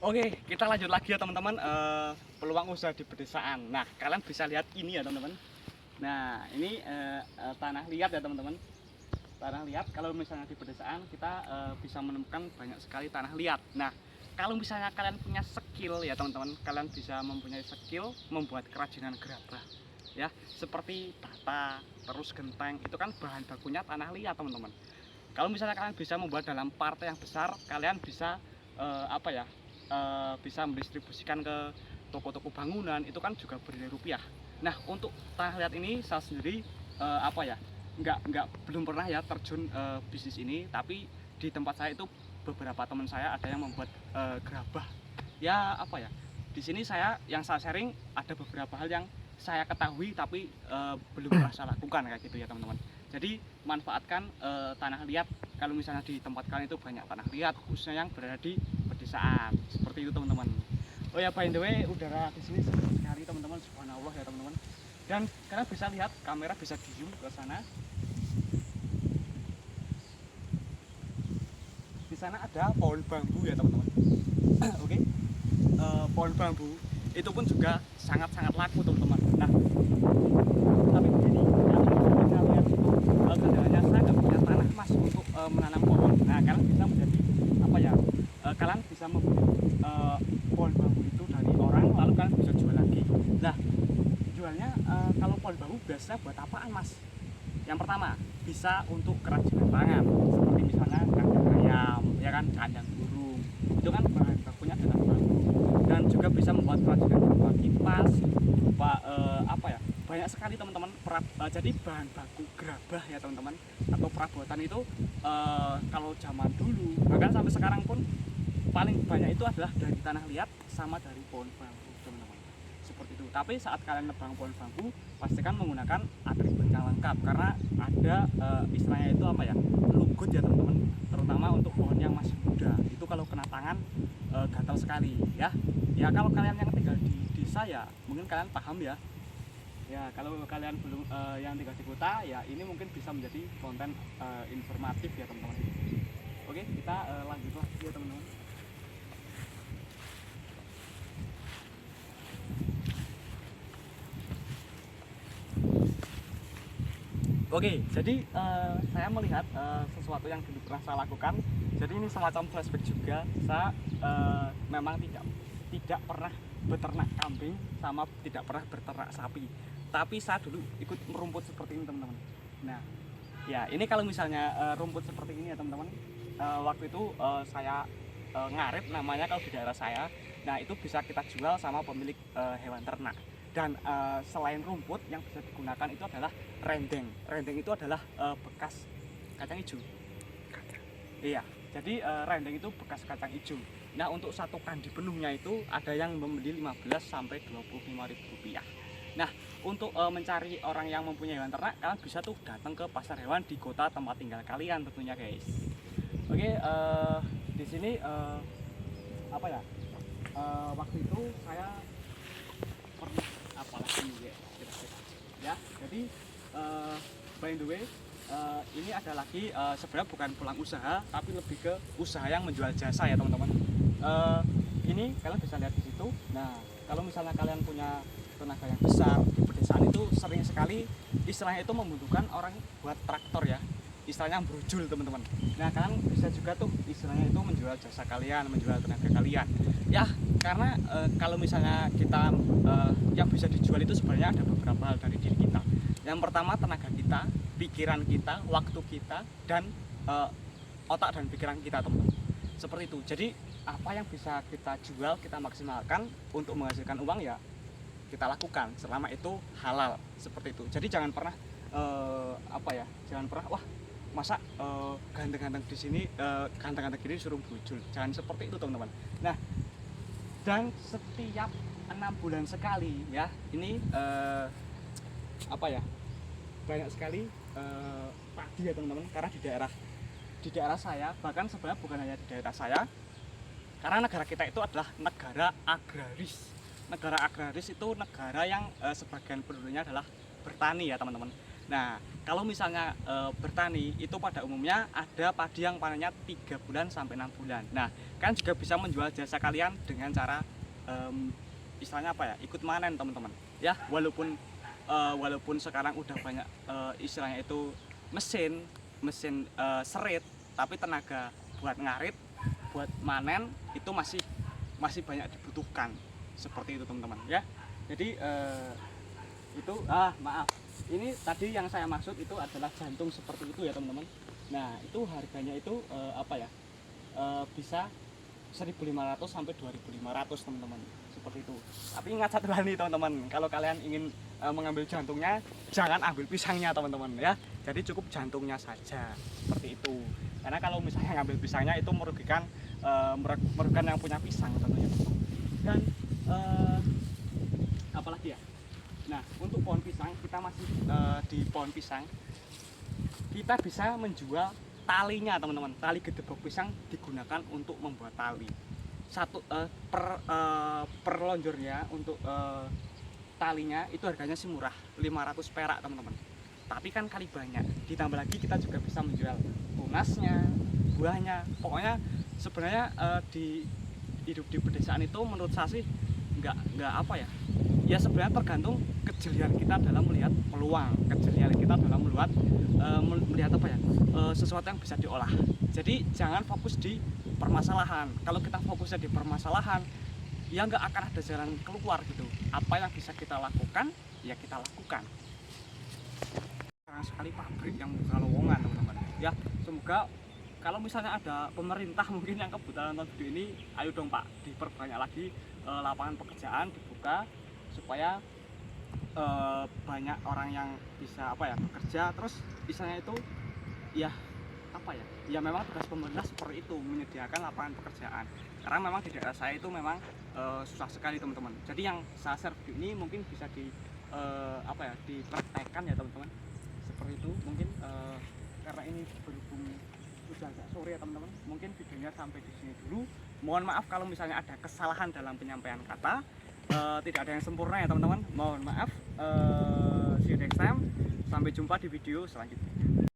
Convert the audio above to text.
Oke, kita lanjut lagi ya teman-teman. Peluang usaha di pedesaan. Nah, kalian bisa lihat ini ya teman-teman. Nah, ini tanah liat ya teman-teman. Tanah liat. Kalau misalnya di pedesaan kita bisa menemukan banyak sekali tanah liat. Nah, kalau misalnya kalian punya skill ya teman-teman, kalian bisa mempunyai skill membuat kerajinan gerabah. Ya, seperti bata, terus genteng, itu kan bahan bakunya tanah liat teman-teman. Kalau misalnya kalian bisa membuat dalam partai yang besar, kalian bisa bisa mendistribusikan ke toko-toko bangunan, itu kan juga bernilai rupiah. Nah, untuk tanah liat ini saya sendiri belum pernah ya terjun bisnis ini, tapi di tempat saya itu beberapa teman saya ada yang membuat gerabah. Ya di sini yang saya sharing ada beberapa hal yang saya ketahui tapi belum pernah saya lakukan kayak gitu ya teman-teman. Jadi manfaatkan tanah liat. Kalau misalnya di tempat kalian itu banyak tanah liat, khususnya yang berada di pedesaan, seperti itu teman-teman. Oh ya, by the way, udara di sini segar sekali teman-teman, subhanallah ya teman-teman. Dan kalian bisa lihat, kamera bisa di zoom ke sana. Di sana ada pohon bambu ya teman-teman. Oke, pohon bambu itu pun juga sangat-sangat laku teman-teman. Nah, tapi begini, kalau kalian itu kendalanya saya nggak punya tanah mas untuk menanam pohon. Nah, kalian bisa menjadi kalian bisa membeli pohon bambu itu dari orang, lalu kalian bisa jual lagi. Nah, jualnya kalau pohon bambu biasanya buat apaan mas? Yang pertama, bisa untuk kerajinan tangan, seperti misalnya kandang ayam, ya kan, kandang burung. Itu kan bahan bakunya adalah bambu. Dan juga bisa membuat kerajinan berupa kipas, berupa banyak sekali teman-teman. Jadi bahan baku gerabah ya teman-teman, atau perabotan itu kalau zaman dulu, bahkan sampai sekarang pun paling banyak itu adalah dari tanah liat sama dari pohon bambu teman-teman, seperti itu. Tapi saat kalian nebang pohon bambu, pastikan menggunakan atribut yang lengkap, karena ada istilahnya itu lugut ya teman-teman, terutama untuk pohon yang masih muda. Itu kalau kena tangan gatal sekali ya. Ya kalau kalian yang tinggal di desa ya mungkin kalian paham ya. Ya kalau kalian belum yang tinggal di kota ya, ini mungkin bisa menjadi konten informatif ya teman-teman. Oke, kita lanjut lagi ya teman-teman. Oke, jadi saya melihat sesuatu yang dulu pernah saya lakukan. Jadi ini semacam flashback juga. Saya memang tidak pernah beternak kambing sama tidak pernah berternak sapi. Tapi saya dulu ikut merumput seperti ini teman-teman. Nah, ya ini kalau misalnya rumput seperti ini ya teman-teman. Waktu itu saya ngarit namanya kalau di daerah saya. Nah itu bisa kita jual sama pemilik hewan ternak. Dan selain rumput yang bisa digunakan itu adalah rendeng. Rendeng itu adalah bekas kacang hijau. Iya, jadi rendeng itu bekas kacang hijau. Nah untuk satu kandi penuhnya itu ada yang membeli 15 sampai 25 ribu rupiah. Nah untuk mencari orang yang mempunyai hewan ternak, kalian bisa tuh datang ke pasar hewan di kota tempat tinggal kalian tentunya guys. Oke, di sini waktu itu saya pernah ya. Jadi by the way ini ada lagi sebenarnya bukan pulang usaha tapi lebih ke usaha yang menjual jasa ya teman-teman. Ini kalian bisa lihat di situ. Nah kalau misalnya kalian punya tenaga yang besar di pedesaan itu sering sekali istilahnya itu membutuhkan orang buat traktor ya, istilahnya brojul teman-teman. Nah kalian bisa juga tuh istilahnya itu menjual jasa kalian, menjual tenaga kalian ya, karena kalau misalnya kita yang bisa dijual itu sebenarnya ada beberapa hal dari diri kita. Yang pertama tenaga kita, pikiran kita, waktu kita, dan otak dan pikiran kita teman-teman, seperti itu. Jadi apa yang bisa kita jual, kita maksimalkan untuk menghasilkan uang ya kita lakukan selama itu halal, seperti itu. Jadi jangan pernah jangan pernah wah masa ganteng-ganteng di sini ganteng-ganteng gini suruh brojol, jangan seperti itu teman-teman. Nah dan setiap 6 bulan sekali ya ini banyak sekali padi ya teman-teman, karena di daerah saya, bahkan sebenarnya bukan hanya di daerah saya, karena negara kita itu adalah negara agraris. Negara agraris itu negara yang sebagian penduduknya adalah bertani ya teman-teman. Nah, kalau misalnya bertani itu pada umumnya ada padi yang panennya 3 bulan sampai 6 bulan. Nah, kan juga bisa menjual jasa kalian dengan cara istilahnya apa ya? Ikut manen, teman-teman. Ya, walaupun sekarang udah banyak istilahnya itu mesin serit, tapi tenaga buat ngarit, buat manen itu masih banyak dibutuhkan. Seperti itu, teman-teman, ya. Jadi itu maaf, ini tadi yang saya maksud itu adalah jantung seperti itu ya, teman-teman. Nah, itu harganya itu bisa 1.500 sampai 2.500, teman-teman, seperti itu. Tapi ingat satu hal nih, teman-teman, kalau kalian ingin mengambil jantungnya, jangan ambil pisangnya, teman-teman, ya. Jadi cukup jantungnya saja, seperti itu. Karena kalau misalnya ngambil pisangnya itu merugikan yang punya pisang tentunya, teman-teman. Dan apalagi ya, nah untuk pohon pisang, kita masih di pohon pisang, kita bisa menjual talinya, teman-teman. Tali gedebok pisang digunakan untuk membuat tali satu per lonjornya. Untuk talinya itu harganya sih murah, 500 perak, teman-teman. Tapi kan kali banyak, ditambah lagi kita juga bisa menjual tunasnya, buahnya. Pokoknya sebenarnya di hidup di pedesaan itu menurut saya sih nggak apa ya, ya sebenarnya tergantung kejelian kita dalam melihat peluang, kejelian kita dalam melihat apa ya, sesuatu yang bisa diolah. Jadi jangan fokus di permasalahan. Kalau kita fokusnya di permasalahan, ya nggak akan ada jalan keluar gitu. Apa yang bisa kita lakukan, ya kita lakukan. Jarang sekali pabrik yang buka lowongan, teman-teman. Ya, semoga kalau misalnya ada pemerintah mungkin yang kebetulan nonton video ini, ayo dong Pak, diperbanyak lagi lapangan pekerjaan dibuka supaya banyak orang yang bisa apa ya, bekerja. Terus misalnya itu ya apa ya, ya memang tugas pemerintah seperti itu, menyediakan lapangan pekerjaan. Karena memang di daerah saya itu memang susah sekali, teman-teman. Jadi yang saya share video ini mungkin bisa apa ya, dipraktekkan ya, teman-teman. Seperti itu mungkin karena ini berhubung sudah agak sore ya, teman-teman. Mungkin videonya sampai di sini dulu. Mohon maaf kalau misalnya ada kesalahan dalam penyampaian kata. Tidak ada yang sempurna ya, teman-teman. Mohon maaf. See you next time. Sampai jumpa di video selanjutnya.